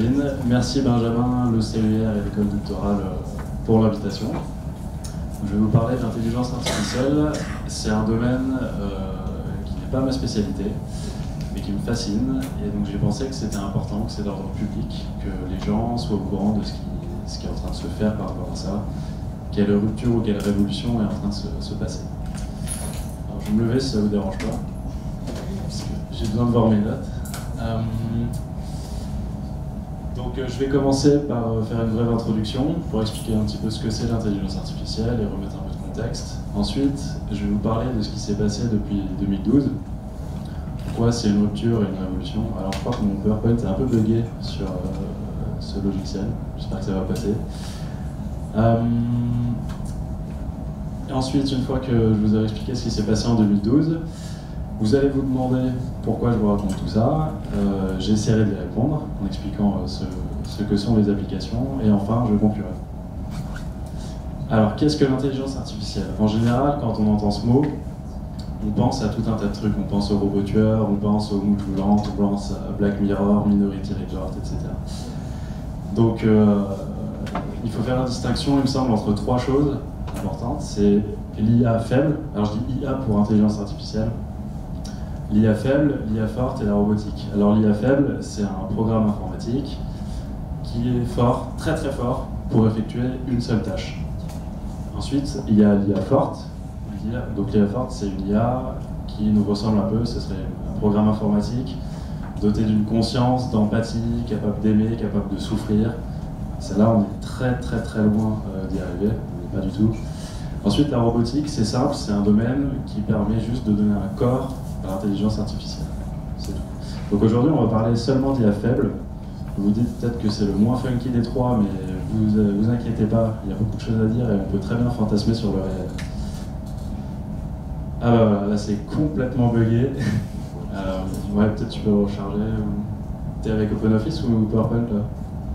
Kevin. Merci Benjamin, le CER et l'école doctorale pour l'invitation. Je vais vous parler de l'intelligence artificielle. C'est un domaine qui n'est pas ma spécialité, mais qui me fascine. Et donc j'ai pensé que c'était important, que c'est d'ordre public, que les gens soient au courant de ce qui est en train de se faire par rapport à ça, quelle rupture ou quelle révolution est en train de se passer. Alors je vais me lever si ça ne vous dérange pas, parce que j'ai besoin de voir mes notes. Donc je vais commencer par faire une brève introduction pour expliquer un petit peu ce que c'est l'intelligence artificielle et remettre un peu de contexte. Ensuite, je vais vous parler de ce qui s'est passé depuis 2012. Pourquoi c'est une rupture et une révolution. Alors je crois que mon PowerPoint est un peu bugué sur ce logiciel. J'espère que ça va passer. Et ensuite, une fois que je vous ai expliqué ce qui s'est passé en 2012, vous allez vous demander pourquoi je vous raconte tout ça. J'essaierai d'y répondre en expliquant ce que sont les applications. Et enfin, je conclurai. Alors, qu'est-ce que l'intelligence artificielle? En général, quand on entend ce mot, on pense à tout un tas de trucs. On pense aux robots tueurs, on pense aux mouches volantes, on pense à Black Mirror, Minority Report, etc. Donc, il faut faire la distinction, il me semble, entre trois choses importantes. C'est l'IA faible. Alors, je dis IA pour intelligence artificielle. L'IA faible, l'IA forte et la robotique. Alors l'IA faible, c'est un programme informatique qui est fort, très très fort, pour effectuer une seule tâche. Ensuite, il y a l'IA forte. Donc l'IA forte, c'est une IA qui nous ressemble un peu, ce serait un programme informatique doté d'une conscience, d'empathie, capable d'aimer, capable de souffrir. Celle-là, on est très très très loin d'y arriver, on n'est pas du tout. Ensuite, la robotique, c'est simple, c'est un domaine qui permet juste de donner un corps à l'intelligence artificielle. C'est tout. Donc aujourd'hui, on va parler seulement d'IA faible. Vous vous dites peut-être que c'est le moins funky des trois, mais vous inquiétez pas, il y a beaucoup de choses à dire et on peut très bien fantasmer sur le réel. Ah bah voilà, là c'est complètement bugué. Ouais, peut-être tu peux recharger. T'es avec OpenOffice ou PowerPoint là?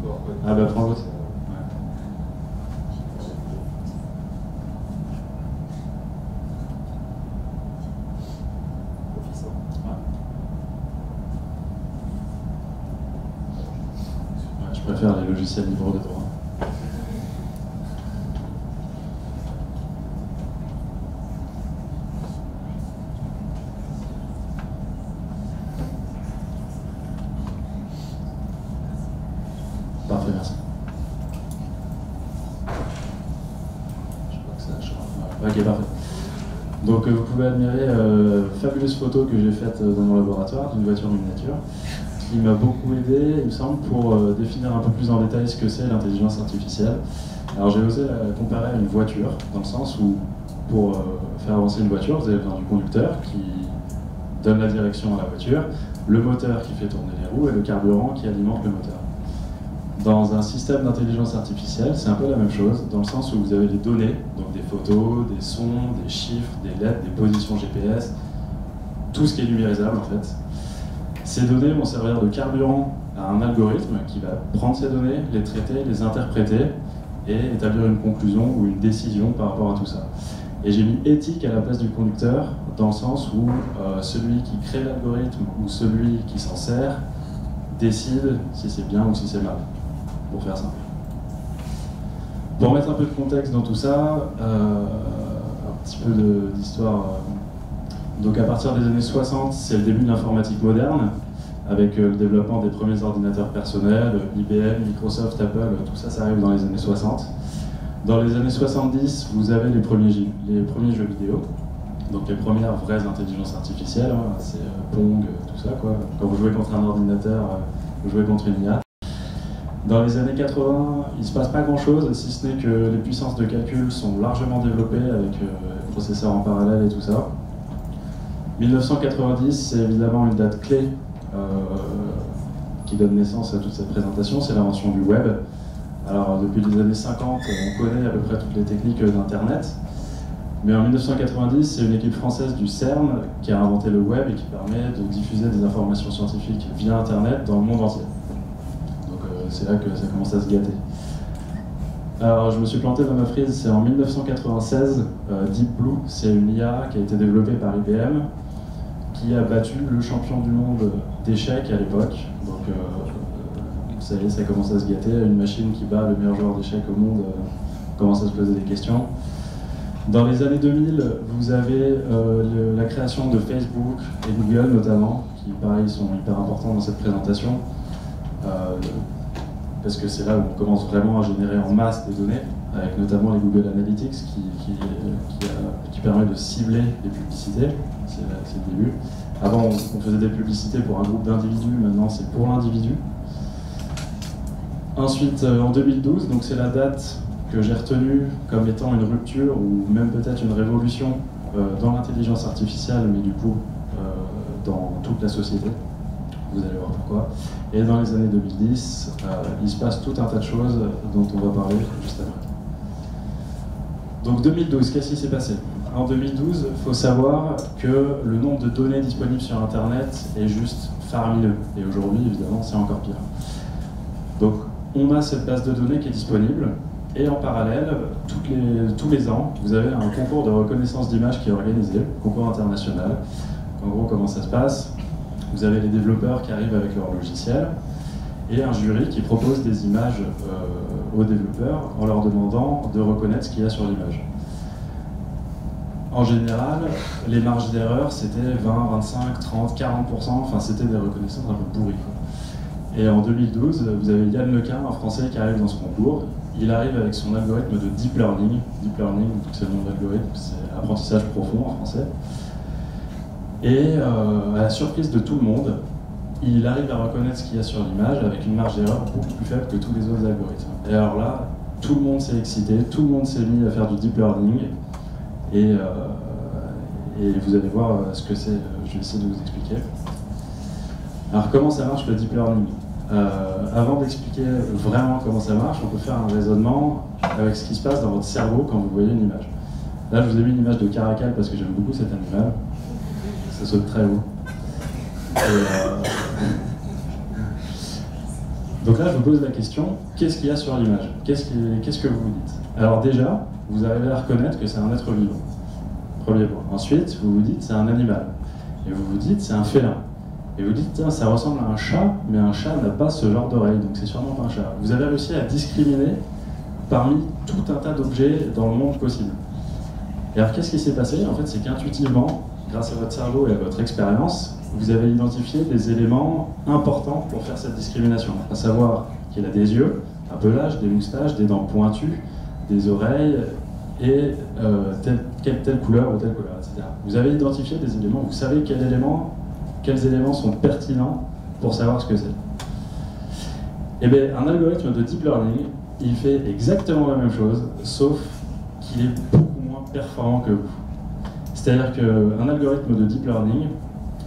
PowerPoint. Ah bah prends l'autre. Je préfère les logiciels libres de droit. Parfait, merci. Je crois que ça change. Ok, parfait. Donc vous pouvez admirer fabuleuse photo que j'ai faite dans mon laboratoire d'une voiture miniature, qui m'a beaucoup aidé, il me semble, pour définir un peu plus en détail ce que c'est l'intelligence artificielle. Alors j'ai osé la comparer à une voiture, dans le sens où, pour faire avancer une voiture, vous avez besoin du conducteur qui donne la direction à la voiture, le moteur qui fait tourner les roues et le carburant qui alimente le moteur. Dans un système d'intelligence artificielle, c'est un peu la même chose, dans le sens où vous avez les données, donc des photos, des sons, des chiffres, des lettres, des positions GPS, tout ce qui est numérisable en fait. Ces données vont servir de carburant à un algorithme qui va prendre ces données, les traiter, les interpréter et établir une conclusion ou une décision par rapport à tout ça. Et j'ai mis éthique à la place du conducteur, dans le sens où celui qui crée l'algorithme ou celui qui s'en sert décide si c'est bien ou si c'est mal, pour faire simple. Pour mettre un peu de contexte dans tout ça, un petit peu d'histoire. Donc à partir des années 60, c'est le début de l'informatique moderne, avec le développement des premiers ordinateurs personnels, IBM, Microsoft, Apple, tout ça, ça arrive dans les années 60. Dans les années 70, vous avez les premiers jeux vidéo, donc les premières vraies intelligences artificielles, hein, c'est Pong, tout ça, quoi. Quand vous jouez contre un ordinateur, vous jouez contre une IA. Dans les années 80, il ne se passe pas grand-chose, si ce n'est que les puissances de calcul sont largement développées avec les processeurs en parallèle et tout ça. 1990, c'est évidemment une date clé qui donne naissance à toute cette présentation, c'est l'invention du web. Alors depuis les années 50, on connaît à peu près toutes les techniques d'Internet, mais en 1990, c'est une équipe française du CERN qui a inventé le web et qui permet de diffuser des informations scientifiques via Internet dans le monde entier. Donc c'est là que ça commence à se gâter. Alors je me suis planté dans ma frise, c'est en 1996, Deep Blue, c'est une IA qui a été développée par IBM, qui a battu le champion du monde d'échecs à l'époque. Donc ça y est, ça commence à se gâter. Une machine qui bat le meilleur joueur d'échecs au monde commence à se poser des questions. Dans les années 2000, vous avez la création de Facebook et Google notamment, qui pareil sont hyper importants dans cette présentation, parce que c'est là où on commence vraiment à générer en masse des données, avec notamment les Google Analytics qui permet de cibler les publicités, c'est le début. Avant on faisait des publicités pour un groupe d'individus, maintenant c'est pour l'individu. Ensuite en 2012, donc c'est la date que j'ai retenue comme étant une rupture ou même peut-être une révolution dans l'intelligence artificielle, mais du coup dans toute la société. Vous allez voir pourquoi. Et dans les années 2010, il se passe tout un tas de choses dont on va parler juste après. Donc 2012, qu'est-ce qui s'est passé? En 2012, il faut savoir que le nombre de données disponibles sur Internet est juste faramineux. Et aujourd'hui, évidemment, c'est encore pire. Donc on a cette base de données qui est disponible. Et en parallèle, tous les ans, vous avez un concours de reconnaissance d'images qui est organisé, concours international. En gros, comment ça se passe? Vous avez les développeurs qui arrivent avec leur logiciel et un jury qui propose des images aux développeurs en leur demandant de reconnaître ce qu'il y a sur l'image. En général, les marges d'erreur, c'était 20, 25, 30, 40%, enfin c'était des reconnaissances un peu pourries. Et en 2012, vous avez Yann Lequin, un Français, qui arrive dans ce concours. Il arrive avec son algorithme de deep learning. Deep learning, c'est le nom de l'algorithme, c'est apprentissage profond en français. Et à la surprise de tout le monde, il arrive à reconnaître ce qu'il y a sur l'image avec une marge d'erreur beaucoup plus faible que tous les autres algorithmes. Et alors là, tout le monde s'est excité, tout le monde s'est mis à faire du deep learning. Et vous allez voir ce que c'est, je vais essayer de vous expliquer. Alors comment ça marche le deep learning? Avant d'expliquer vraiment comment ça marche, on peut faire un raisonnement avec ce qui se passe dans votre cerveau quand vous voyez une image. Là, je vous ai mis une image de caracal parce que j'aime beaucoup cet animal. Ça saute très haut. Donc là, je vous pose la question, qu'est-ce qu'il y a sur l'image? Qu'est-ce que vous vous dites? Alors déjà, vous arrivez à reconnaître que c'est un être vivant. Premier point. Ensuite, vous vous dites c'est un animal. Et vous vous dites c'est un félin. Et vous dites, tiens, ça ressemble à un chat, mais un chat n'a pas ce genre d'oreille, donc c'est sûrement pas un chat. Vous avez réussi à discriminer parmi tout un tas d'objets dans le monde possible. Et alors, qu'est-ce qui s'est passé? En fait, c'est qu'intuitivement, grâce à votre cerveau et à votre expérience, vous avez identifié des éléments importants pour faire cette discrimination. À savoir qu'il a des yeux, un pelage, des moustaches, des dents pointues, des oreilles, et telle couleur ou telle couleur, etc. Vous avez identifié des éléments, vous savez quels éléments sont pertinents pour savoir ce que c'est. Et bien, un algorithme de deep learning, il fait exactement la même chose, sauf qu'il est beaucoup moins performant que vous. C'est-à-dire qu'un algorithme de deep learning,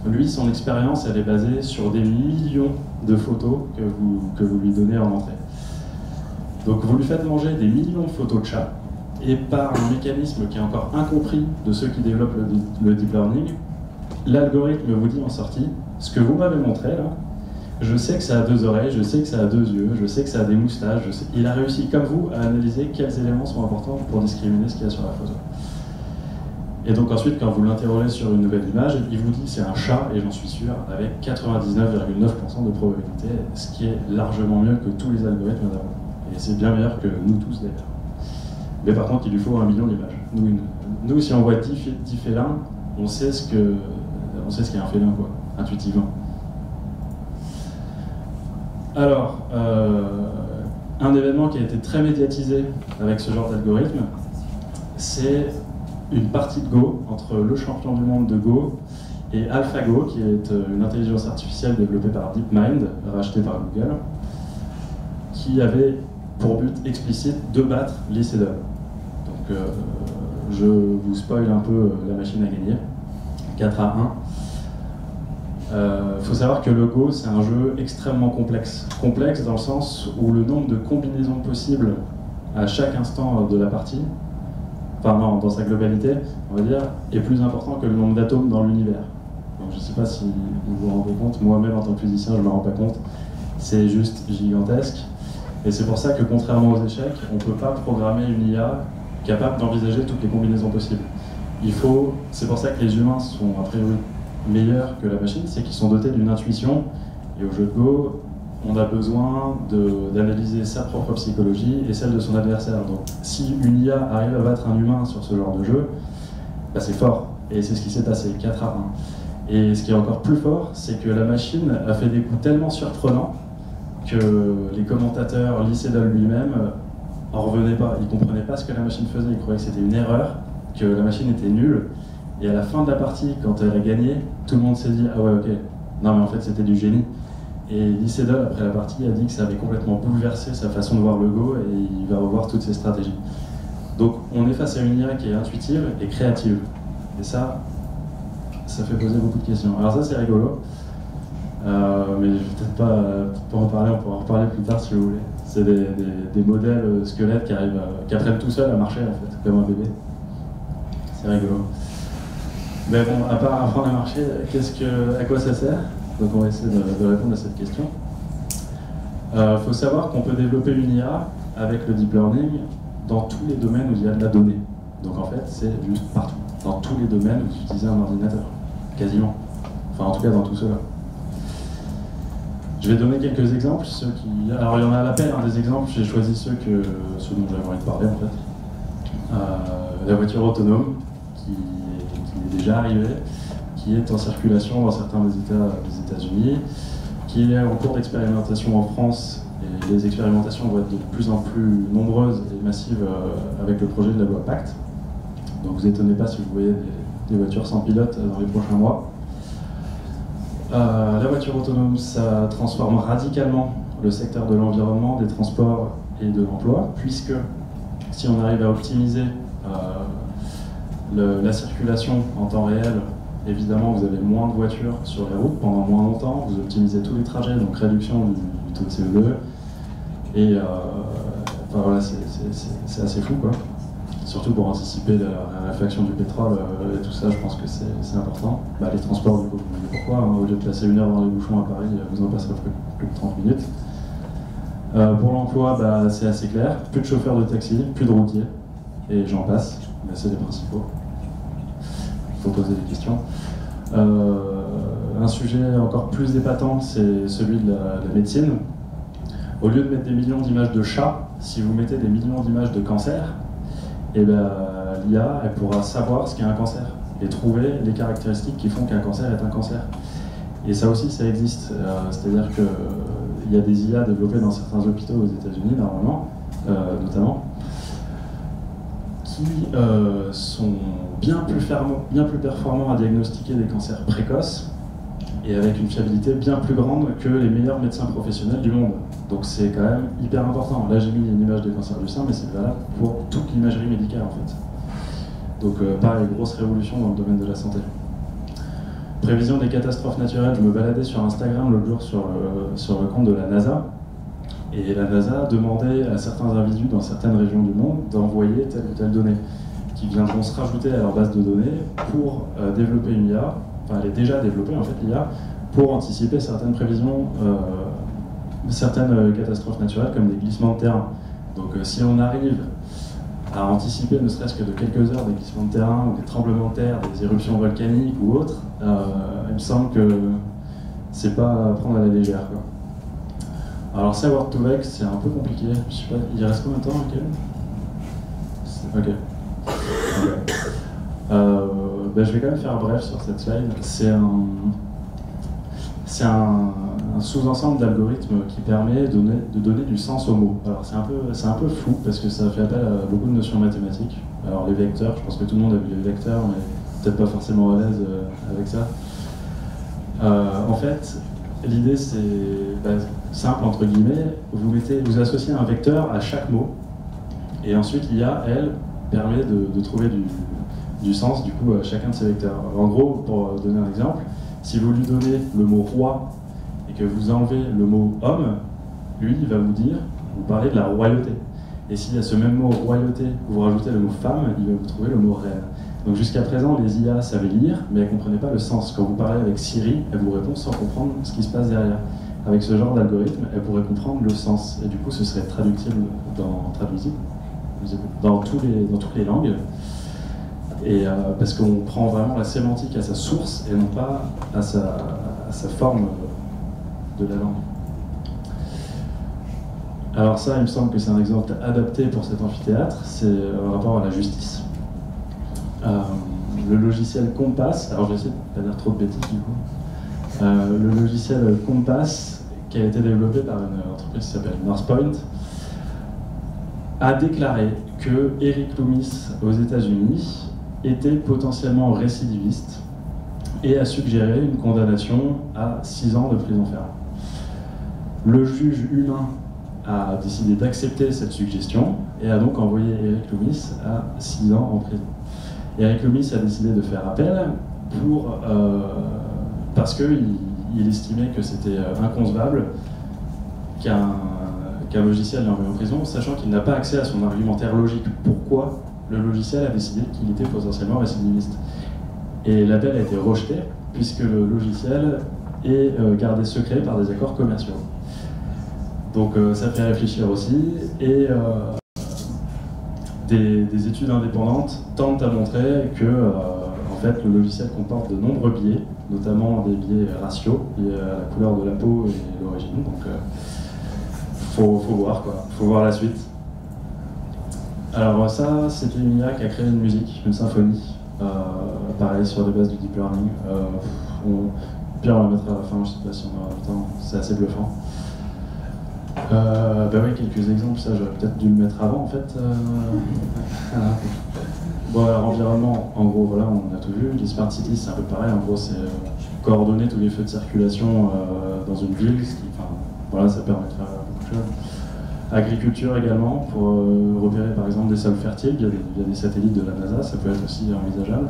lui, son expérience, elle est basée sur des millions de photos que vous lui donnez en entrée. Donc vous lui faites manger des millions de photos de chats, et par un mécanisme qui est encore incompris de ceux qui développent le deep learning, l'algorithme vous dit en sortie, ce que vous m'avez montré là, je sais que ça a deux oreilles, je sais que ça a deux yeux, je sais que ça a des moustaches, il a réussi comme vous à analyser quels éléments sont importants pour discriminer ce qu'il y a sur la photo. Et donc ensuite, quand vous l'interrogez sur une nouvelle image, il vous dit c'est un chat, et j'en suis sûr, avec 99,9% de probabilité, ce qui est largement mieux que tous les algorithmes d'avant. Et c'est bien meilleur que nous tous d'ailleurs. Mais par contre, il lui faut 1 million d'images. Nous, si on voit 10 félins, on sait ce qu'est un félin, quoi, intuitivement. Alors, un événement qui a été très médiatisé avec ce genre d'algorithme, c'est une partie de Go entre le champion du monde de Go et AlphaGo, qui est une intelligence artificielle développée par DeepMind, rachetée par Google, qui avait pour but explicite de battre Lee Sedol. Donc je vous spoil un peu la machine à gagner, 4-1. Faut savoir que le Go, c'est un jeu extrêmement complexe. Complexe dans le sens où le nombre de combinaisons possibles à chaque instant de la partie, enfin non, dans sa globalité, on va dire, est plus important que le nombre d'atomes dans l'univers. Donc je ne sais pas si vous vous rendez compte, moi-même en tant que physicien, je ne me rends pas compte. C'est juste gigantesque. Et c'est pour ça que, contrairement aux échecs, on ne peut pas programmer une IA capable d'envisager toutes les combinaisons possibles. C'est pour ça que les humains sont a priori meilleurs que la machine, c'est qu'ils sont dotés d'une intuition. Et au jeu de Go, on a besoin d'analyser sa propre psychologie et celle de son adversaire. Donc si une IA arrive à battre un humain sur ce genre de jeu, bah, c'est fort. Et c'est ce qui s'est passé, 4-1. Et ce qui est encore plus fort, c'est que la machine a fait des coups tellement surprenants que les commentateurs, Lee Sedol lui-même, en revenaient pas. Ils comprenaient pas ce que la machine faisait, ils croyaient que c'était une erreur, que la machine était nulle. Et à la fin de la partie, quand elle a gagné, tout le monde s'est dit « Ah ouais, ok, non mais en fait c'était du génie ». Et Lee Sedol, après la partie, a dit que ça avait complètement bouleversé sa façon de voir le Go et il va revoir toutes ses stratégies. Donc on est face à une IA qui est intuitive et créative. Et ça fait poser beaucoup de questions. Alors ça c'est rigolo, mais je vais peut-être pas en parler, on pourra en reparler plus tard si vous voulez. C'est des modèles squelettes qui apprennent tout seuls à marcher en fait, comme un bébé. C'est rigolo. Mais bon, à part apprendre à marcher, à quoi ça sert? Donc on va essayer de répondre à cette question. Faut savoir qu'on peut développer une IA avec le deep learning dans tous les domaines où il y a de la donnée. Donc en fait, c'est juste partout. Dans tous les domaines où vous utilisez un ordinateur. Quasiment. Enfin, en tout cas, dans tout cela. Je vais donner quelques exemples. Alors, il y en a à l'appel, des exemples. J'ai choisi ceux dont j'avais envie de parler, en fait. La voiture autonome, qui est déjà arrivée, qui est en circulation dans certains des États-Unis, qui est en cours d'expérimentation en France. Et les expérimentations vont être de plus en plus nombreuses et massives avec le projet de la loi Pacte. Donc vous étonnez pas si vous voyez des voitures sans pilote dans les prochains mois. La voiture autonome, ça transforme radicalement le secteur de l'environnement, des transports et de l'emploi, puisque si on arrive à optimiser la circulation en temps réel, évidemment vous avez moins de voitures sur les routes pendant moins longtemps, vous optimisez tous les trajets, donc réduction du taux de CO2, et enfin, voilà, c'est assez fou quoi. Surtout pour anticiper la réfaction du pétrole et tout ça, je pense que c'est important. Les transports, du coup, vous voyez pourquoi, au lieu de passer 1 heure dans les bouchons à Paris, vous en passerez plus de 30 minutes. Pour l'emploi, c'est assez clair. Plus de chauffeurs de taxi, plus de routiers, et j'en passe, mais c'est les principaux. Il faut poser des questions. Un sujet encore plus épatant, c'est celui de la médecine. Au lieu de mettre des millions d'images de chats, si vous mettez des millions d'images de cancers, et l'IA, elle pourra savoir ce qu'est un cancer et trouver les caractéristiques qui font qu'un cancer est un cancer. Et ça aussi, ça existe. C'est-à-dire qu'il y a des IA développées dans certains hôpitaux aux États-Unis, normalement, notamment, qui sont bien plus performants à diagnostiquer des cancers précoces et avec une fiabilité bien plus grande que les meilleurs médecins professionnels du monde. Donc c'est quand même hyper important. Là j'ai mis une image des cancers du sein, mais c'est valable pour toute l'imagerie médicale en fait. Donc pareil, grosse révolution dans le domaine de la santé. Prévision des catastrophes naturelles, je me baladais sur Instagram l'autre jour sur le compte de la NASA, et la NASA demandait à certains individus dans certaines régions du monde d'envoyer telle ou telle donnée, qui viendront se rajouter à leur base de données pour développer une IA. Enfin, elle est déjà développée en fait l'IA pour anticiper certaines prévisions, certaines catastrophes naturelles comme des glissements de terrain. Donc si on arrive à anticiper ne serait-ce que de quelques heures des glissements de terrain ou des tremblements de terre, des éruptions volcaniques ou autres, il me semble que c'est pas à prendre à la légère quoi. Alors savoir tout avec, c'est un peu compliqué. Je sais pas, il reste combien de temps, ok. Je vais quand même faire bref sur cette slide. C'est un sous-ensemble d'algorithmes qui permet de donner du sens aux mots. Alors c'est un peu flou parce que ça fait appel à beaucoup de notions mathématiques. Alors les vecteurs, je pense que tout le monde a vu les vecteurs, mais peut-être pas forcément à l'aise avec ça. En fait, l'idée c'est simple entre guillemets, vous associez un vecteur à chaque mot, et ensuite l'IA, elle, permet de trouver du sens du coup à chacun de ces vecteurs. En gros, pour donner un exemple, si vous lui donnez le mot roi et que vous enlevez le mot homme, lui il va vous parler de la royauté. Et s'il y a ce même mot royauté, vous rajoutez le mot femme, il va vous trouver le mot reine. Donc jusqu'à présent, les IA savaient lire, mais elles ne comprenaient pas le sens. Quand vous parlez avec Siri, elle vous répond sans comprendre ce qui se passe derrière. Avec ce genre d'algorithme, elle pourrait comprendre le sens. Et du coup, ce serait traductible dans toutes les langues. Et parce qu'on prend vraiment la sémantique à sa source et non pas à sa forme de la langue. Alors ça, il me semble que c'est un exemple adapté pour cet amphithéâtre, c'est en rapport à la justice. Le logiciel Compass, alors je vais essayer de ne pas dire trop de bêtises du coup. Le logiciel Compass, qui a été développé par une entreprise qui s'appelle Northpoint, a déclaré que Eric Loomis aux États-Unis était potentiellement récidiviste et a suggéré une condamnation à 6 ans de prison ferme. Le juge humain a décidé d'accepter cette suggestion et a donc envoyé Eric Loomis à 6 ans en prison. Eric Loomis a décidé de faire appel parce qu'il estimait que c'était inconcevable qu'un logiciel l'envoie en prison, sachant qu'il n'a pas accès à son argumentaire logique. Pourquoi le logiciel a décidé qu'il était potentiellement récidiviste? Et l'appel a été rejeté, puisque le logiciel est gardé secret par des accords commerciaux. Donc ça fait réfléchir aussi, et des études indépendantes tentent à montrer que en fait, le logiciel comporte de nombreux biais, notamment des biais raciaux, liés à la couleur de la peau et l'origine. Donc faut voir quoi, faut voir la suite. Alors ça, c'était une IA qui a créé une musique, une symphonie, pareil sur les bases du deep learning. Puis on va mettre à la fin, je sais pas si on aura le temps, c'est assez bluffant. Bah oui, quelques exemples, ça j'aurais peut-être dû le mettre avant en fait. Bon, alors, environnement, en gros, voilà, on a tout vu. Les smart cities, c'est un peu pareil. En gros, c'est coordonner tous les feux de circulation dans une ville, voilà, ça permet de faire beaucoup de choses. Agriculture également, pour repérer par exemple des sols fertiles, il y a des satellites de la NASA, ça peut être aussi envisageable.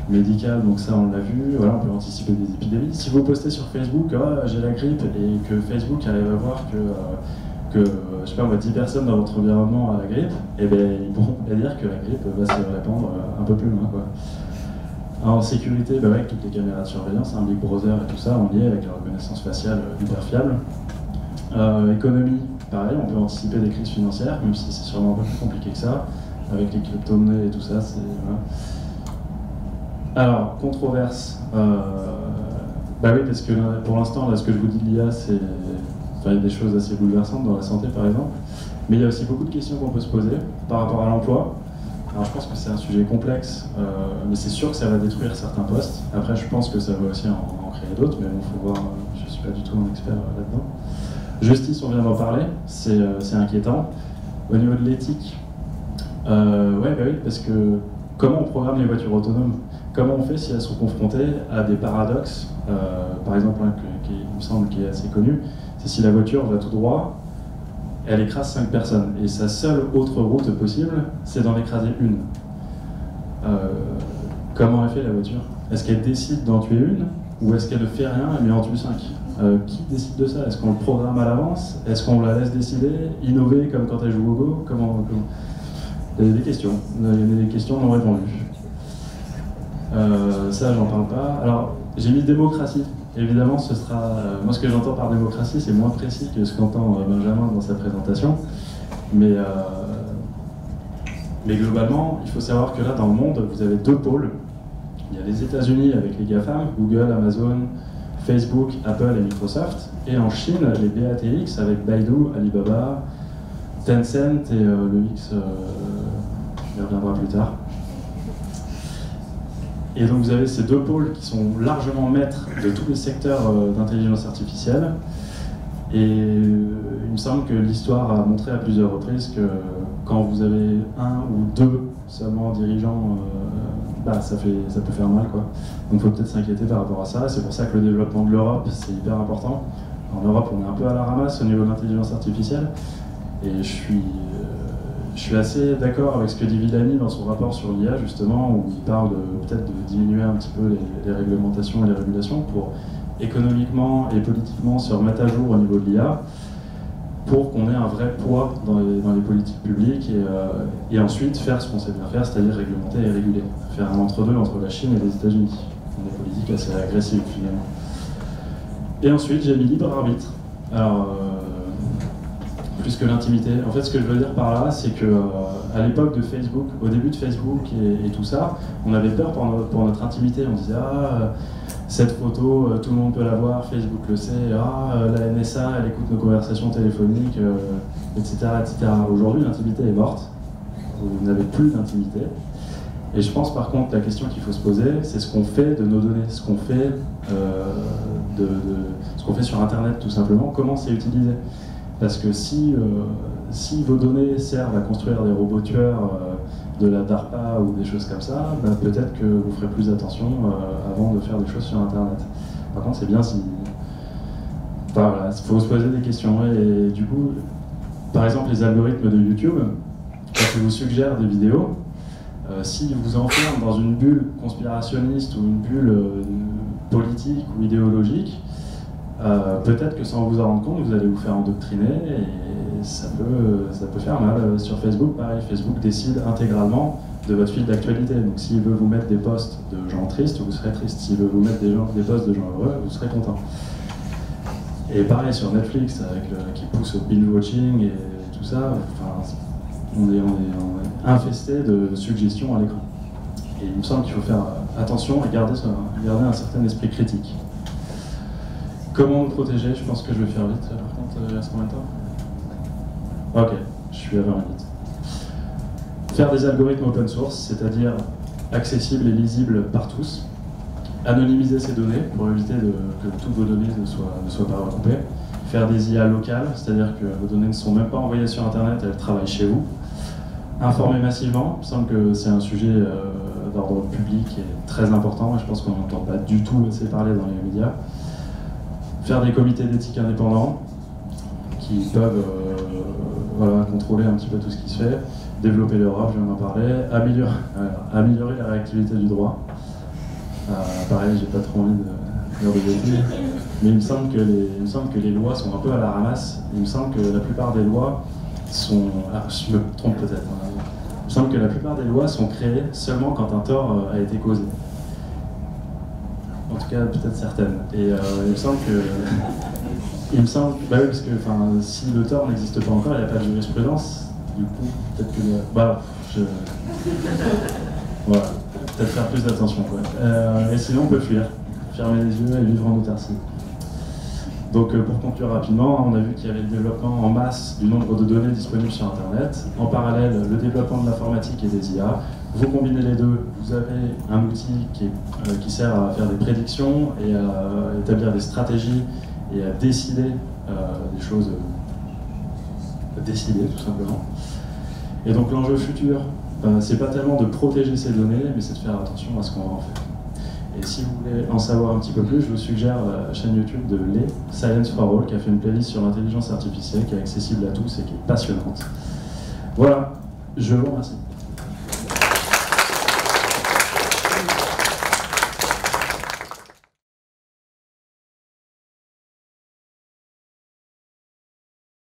Médical, donc ça on l'a vu, voilà, on peut anticiper des épidémies. Si vous postez sur Facebook, j'ai la grippe, et que Facebook arrive à voir que je sais pas, 10 personnes dans votre environnement a la grippe, et bien ils pourront dire que la grippe va se répandre un peu plus loin, quoi. En sécurité, bah ouais, avec toutes les caméras de surveillance, Big Brother et tout ça, on y est avec la reconnaissance faciale hyper fiable. Économie, pareil, on peut anticiper des crises financières, même si c'est sûrement un peu plus compliqué que ça, avec les crypto-monnaies et tout ça, c'est... Voilà. Alors, controverse, bah oui, parce que pour l'instant, là, ce que je vous dis de l'IA, c'est... Enfin, il y a des choses assez bouleversantes dans la santé, par exemple, mais il y a aussi beaucoup de questions qu'on peut se poser par rapport à l'emploi. Alors, je pense que c'est un sujet complexe, mais c'est sûr que ça va détruire certains postes. Après, je pense que ça va aussi en créer d'autres, mais bon, il faut voir, je ne suis pas du tout un expert là-dedans. Justice, on vient d'en parler, c'est inquiétant. Au niveau de l'éthique, ouais, bah oui, parce que comment on programme les voitures autonomes? Comment on fait si elles sont confrontées à des paradoxes? Par exemple, qui il me semble qui est assez connu, c'est si la voiture va tout droit, elle écrase 5 personnes. Et sa seule autre route possible, c'est d'en écraser une. Comment elle fait la voiture? Est-ce qu'elle décide d'en tuer une? Ou est-ce qu'elle ne fait rien mais en tue 5? Qui décide de ça? Est-ce qu'on le programme à l'avance? Est-ce qu'on la laisse décider? Innover comme quand elle joue au Go? Comment... Il y a des questions. Il y a des questions non répondues. Ça, j'en parle pas. Alors, j'ai mis démocratie. Évidemment, ce sera... moi, ce que j'entends par démocratie, c'est moins précis que ce qu'entend Benjamin dans sa présentation. Mais globalement, il faut savoir que là, dans le monde, vous avez 2 pôles. Il y a les États-Unis avec les GAFAM, Google, Amazon, Facebook, Apple et Microsoft. Et en Chine, les BATX avec Baidu, Alibaba, Tencent et le X, il reviendra plus tard. Et donc vous avez ces 2 pôles qui sont largement maîtres de tous les secteurs d'intelligence artificielle. Et il me semble que l'histoire a montré à plusieurs reprises que quand vous avez 1 ou 2 seulement dirigeants, ça peut faire mal, quoi. Donc il faut peut-être s'inquiéter par rapport à ça. C'est pour ça que le développement de l'Europe, c'est hyper important. En Europe, on est un peu à la ramasse au niveau de l'intelligence artificielle. Et je suis assez d'accord avec ce que dit Villani dans son rapport sur l'IA, justement, où il parle peut-être de diminuer un petit peu les réglementations et les régulations pour économiquement et politiquement se remettre à jour au niveau de l'IA, pour qu'on ait un vrai poids dans les politiques publiques et ensuite faire ce qu'on sait bien faire, c'est-à-dire réglementer et réguler. Faire un entre-deux entre la Chine et les États-Unis. Des politiques assez agressives, finalement. Et ensuite, j'ai mis libre arbitre. Alors, plus que l'intimité. En fait, ce que je veux dire par là, c'est que à l'époque de Facebook, au début de Facebook et tout ça, on avait peur pour notre intimité. On disait cette photo, tout le monde peut la voir, Facebook le sait, la NSA, elle écoute nos conversations téléphoniques, etc., etc. Aujourd'hui, l'intimité est morte, vous n'avez plus d'intimité. Et je pense par contre, la question qu'il faut se poser, c'est ce qu'on fait de nos données, ce qu'on fait, ce qu'on fait sur Internet tout simplement, comment c'est utilisé. Parce que si vos données servent à construire des robots tueurs, de la DARPA ou des choses comme ça, bah, peut-être que vous ferez plus attention avant de faire des choses sur Internet. Par contre, c'est bien si... Enfin, voilà, il faut se poser des questions. Et du coup, par exemple, les algorithmes de YouTube, quand ils vous suggèrent des vidéos, s'ils vous enferment dans une bulle conspirationniste ou une bulle politique ou idéologique, peut-être que sans vous en rendre compte, vous allez vous faire endoctriner et ça peut faire mal. Sur Facebook, pareil, Facebook décide intégralement de votre fil d'actualité. Donc s'il veut vous mettre des posts de gens tristes, vous serez triste. S'il veut vous mettre des posts de gens heureux, vous serez content. Et pareil sur Netflix, qui pousse au binge-watching et tout ça, enfin, on est infesté de suggestions à l'écran. Et il me semble qu'il faut faire attention et garder un certain esprit critique. Comment nous protéger? Je pense que je vais faire vite. Par contre, il reste combien de temps? Ok, je suis à 20 minutes. Faire des algorithmes open source, c'est-à-dire accessibles et lisibles par tous. Anonymiser ces données pour éviter que toutes vos données ne soient pas recoupées. Faire des IA locales, c'est-à-dire que vos données ne sont même pas envoyées sur Internet, elles travaillent chez vous. Informer massivement, il me semble que c'est un sujet d'ordre public qui est très important et je pense qu'on n'entend pas du tout assez parler dans les médias. Faire des comités d'éthique indépendants qui peuvent contrôler un petit peu tout ce qui se fait, développer l'Europe, je viens d'en parler, améliorer la réactivité du droit. Pareil, j'ai pas trop envie de dire des bêtises, mais il me semble que les lois sont un peu à la ramasse. Il me semble que la plupart des lois sont... Ah, je me trompe peut-être. Il me semble que la plupart des lois sont créées seulement quand un tort a été causé. En tout cas, peut-être certaines. Et il me semble que... bah oui, parce que si le tort n'existe pas encore, il n'y a pas de jurisprudence. Du coup, peut-être que... Voilà. Peut-être faire plus d'attention. Et sinon, on peut fuir. Fermer les yeux et vivre en autarcie. Donc, pour conclure rapidement, on a vu qu'il y avait le développement en masse du nombre de données disponibles sur Internet. En parallèle, le développement de l'informatique et des IA. Vous combinez les deux, vous avez un outil qui sert à faire des prédictions et à établir des stratégies et à décider des choses, décider tout simplement. Et donc l'enjeu futur, c'est pas tellement de protéger ces données, mais c'est de faire attention à ce qu'on en fait. Et si vous voulez en savoir un petit peu plus, je vous suggère la chaîne YouTube de Lé, Science for All, qui a fait une playlist sur l'intelligence artificielle, qui est accessible à tous et qui est passionnante. Voilà, je vous remercie.